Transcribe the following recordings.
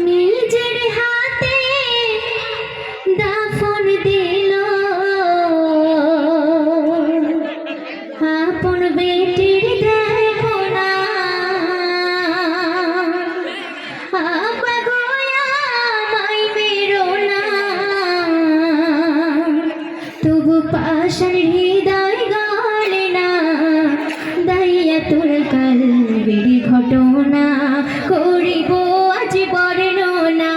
নিজের হাতে দাফন দিল আপন বেটির দেখো না আপা গোয়া মাই মেরো না তবু পাশান হৃদয় গলে না দাইয়াতুল কলবির ঘটনা করিব আজ বর্ণনা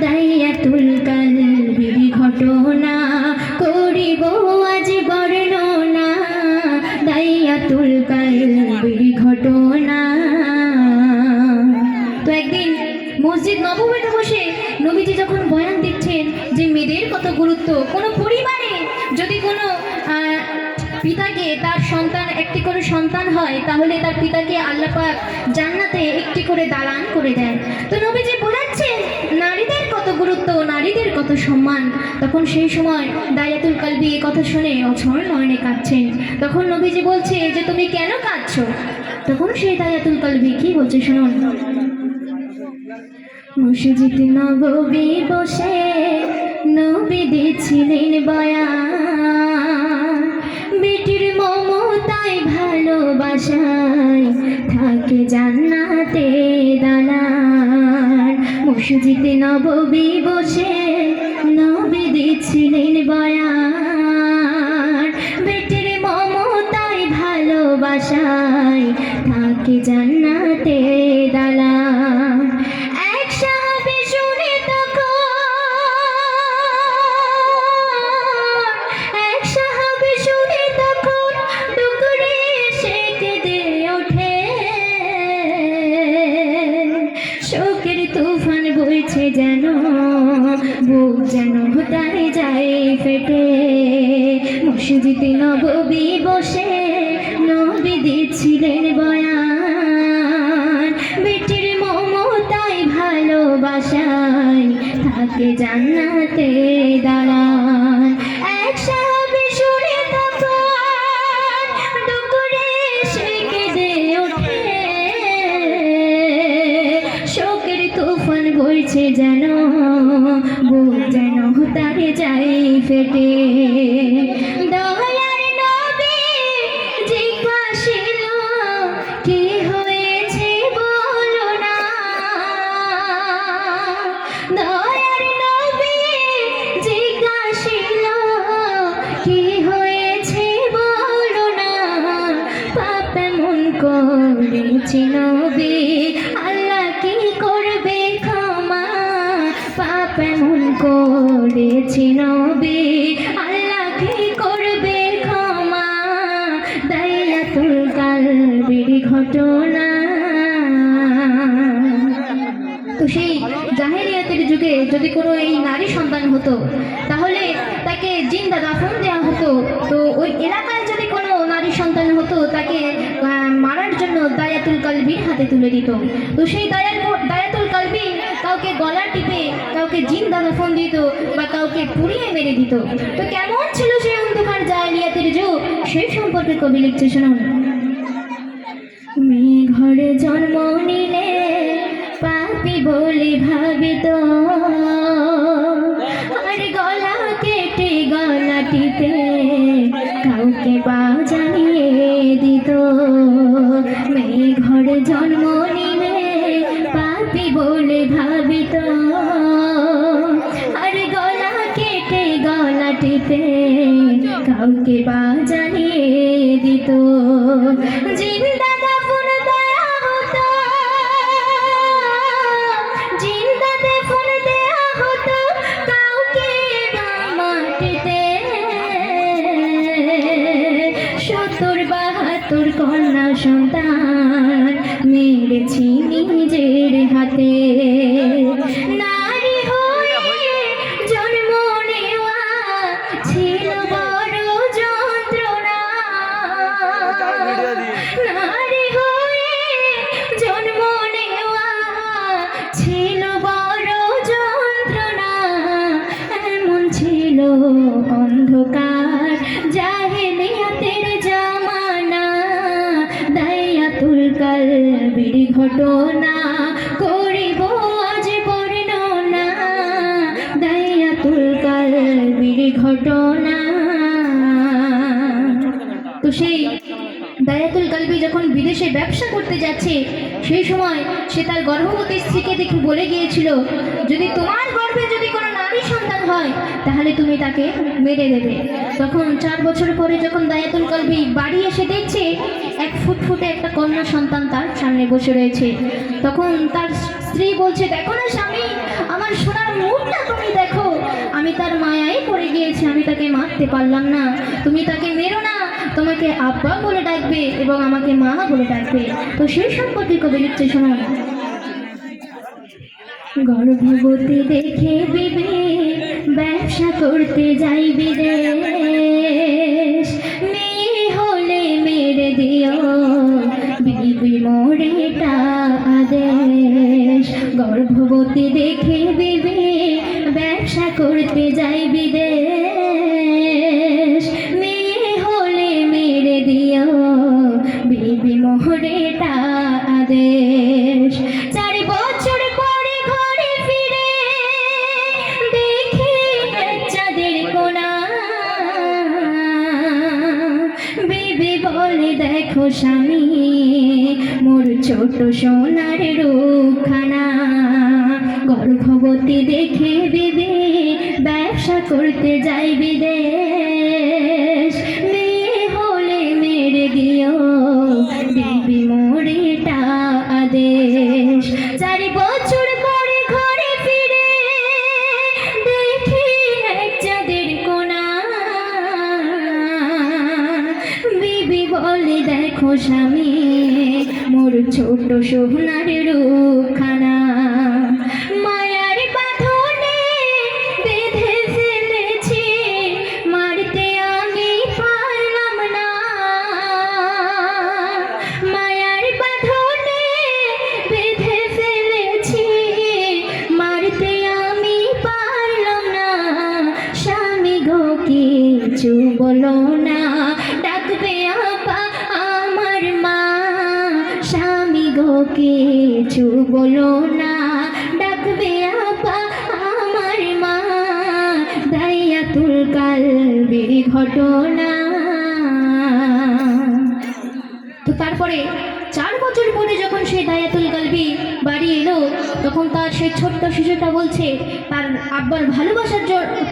দাইয়াতুল কলবির ঘটনা করিব আজ বর্ণনা দাইয়াতুল কলবির ঘটনা। তো একদিন মসজিদ নববীতে বসে নবীজি যখন বয়ান দিচ্ছেন যে মেয়েদের কত গুরুত্ব, কোনো পরিবারে যদি কোনো পিতাকে তার সন্তান একটি করে সন্তান হয় তাহলে তার পিতাকে আল্লাহ পাক জান্নাতে একটি করে দালান করে দেন। তো নবীজি বোঝাচ্ছেন নারীদের কত গুরুত্ব, নারীদের কত সম্মান। তখন সেই সময় দাইয়াতুল কলবি এই কথা শুনে অঝর নয়নে কাঁদছেন। তখন নবীজি বলছে যে তুমি কেন কাঁদছো? তখন সেই দাইয়াতুল কলবি কি বলছে শুনুন। মসজিদ নববী বসে নবী দিচ্ছিলেন বয়ান বেটির মমতায় ভালোবাসায় থাকে জান্নাতে দালান। মসজিদ নববী বসে নবী দিচ্ছিলেন বয়ান বেটির মমতায় ভালোবাসায় থাকে জান্নাতে দালান। এক সাহাবী শুনে তখন ডুকরে সে কেঁদে ওঠে শোকের তুফান বইছে যেন বুক যেন তারে যায় ফেটে। মসজিদ নববী বসে নবী দিচ্ছিলেন বয়ান বেটির মমতায় ভালোবাসায় থাকে জান্নাতে দালান। এক সাহাবী শুনে তখন ডুকরে সে কেঁদে ওঠে শোকের তুফান বইছে যেন বুক যেন তারে যায় ফেটে। দয়ার নবী জিজ্ঞাসিল কি হয়েছে বলো না। দয়ার নবী জিজ্ঞাসিল কি হয়েছে বলো না। পাপ এমন করেছি নবী আল্লাহ কি করবে ক্ষমা। পাপ এমন করেছি নবী আল্লাহ কি করবে ক্ষমা। দাইয়াতুল কলবির ঘটনা। তো সেই জাহেলিয়াতের যুগে যদি কোনো এই নারী সন্তান হতো তাহলে তাকে জিন্দা দাফন দেওয়া হতো। তো ওই এলাকায় যদি কোনো নারী সন্তান হতো তাকে মারার জন্য দাইয়াতুল কলবির হাতে তুলে দিত। তো সেই দাইয়াতুল কলবি কাউকে গলা টিপে কাউকে জিন্দা দাফন দিত বা কাউকে পুড়িয়ে মেরে দিত। তো কেমন ছিল সেই অন্ধকার জাহেলিয়াতের যুগ সেই সম্পর্কে কবি লিখছে শুনুন। মেয়ে ঘরে জন্ম নিলে পাপি বলে ভাবিত আর গলা কেটে গলা টিপে কাউকে বা জানিয়ে দিত। মেয়ে ঘরে জন্ম নিলে পাপি বলে ভাবিত আর গলা কেটে গলা টিপে কাউকে বা জানিয়ে দিত। জিন্দা দাফন দেয়া হতো জিন্দা দাফন দেয়া হতো কাউকে বা মাটিতে। ৭০-৭২ কন্যা সন্তান মেরেছি নিজের হাতে। নারী হয়ে জন্ম নেওয়া ছিল বড় যন্ত্রণা। নারী হয়ে জন্ম নেওয়া ছিল বড় যন্ত্রণা। এমন ছিল অন্ধকার জাহেলিয়াতের জামানা। দাইয়াতুল কলবির ঘটনা করিব আজ বর্ণনা, দায়াতুল কালবির ঘটনা। তো সেই দায়াতুল কালবি যখন বিদেশে ব্যবসা করতে যাচ্ছে, সেই সময় সে তার গর্ভবতী স্ত্রীকে দেখে বলে গিয়েছিল, যদি তোমার গর্ভে যদি কোনো নারী সন্তান হয় তাহলে তুমি তাকে মেরে দেবে। তখন 4 বছর পরে যখন দায়াতুল কালবি বাড়ি এসে দেখছে এক ফুটফুটে একটা কন্যা সন্তান তার সামনে বসে রয়েছে, তখন তার স্ত্রী বলছে, দেখো না স্বামী, আমার সোনার মুখটা তুমি দেখো, আমি তার মায়ায় পড়ে গিয়েছি, আমি তাকে মারতে পারলাম না, তুমি তাকে মেরো না, তোমাকে আব্বা বলে ডাকবে এবং আমাকে মা বলে ডাকবে। তো সেই সম্পর্কে কবি লিখছে, শোনো। গর্ভবতী দেখে বিবে ব্যবসা করতে যাই বিদেশ, মেয়ে হলে মেরে দিও বিবি মোরেটা আদেশ। গর্ভবতী দেখে বিবে ব্যবসা করতে যাই বিদেশ, মেয়ে হলে মেরে দিও বিবি মোরেটা আদেশ। 4 বছর পরে ঘরে ফিরে দেখি চাঁদের কোনা, বিবি বলে, দেখো স্বামী, মোর ছোট সোনার রূপখানা। গর্ভবতী দেখে বিবি ব্যবসা করতে যাই বিদেশ, মেয়ে হলে মেরে দিও বিবি মোরেটা আদেশ। 4 বছর পরে ঘরে ফিরে দেখি এক চাঁদের কোনা, বিবি বলে, দেখো স্বামী, মোর ছোট সোনার রূপখানা। মায়ার বাঁধনে বেঁধে ফেলেছি, মারতে আমি পারলাম না। মায়ার বাঁধনে বেঁধে ফেলেছি, মারতে আমি পারলাম না। স্বামী গো কিছু বলো না, ডাকবে আপা আমার মা। স্বামী গো কিছু বলো না, ডাকবে আপা আমার মা। দায়াতুল কালবির ঘটনা। তো তারপরে 4 বছর পরে যখন সেই দায়াতুল কালবি বাড়ি এলো, তখন তার সেই ছোট্ট শিশুটা বলছে, তার আব্বার ভালোবাসার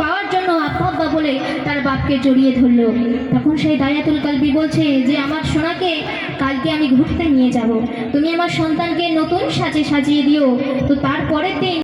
পাওয়ার জন্য আব্বা আব্বা বলে তার বাপকে জড়িয়ে ধরলো। তখন সেই দায়াতুল কালবি বলছে যে, আমার সোনাকে কালকে আমি ঘুরতে নিয়ে যাব, তুমি আমার সন্তানকে নতুন সাজে সাজিয়ে দিও। তো তারপরের দিন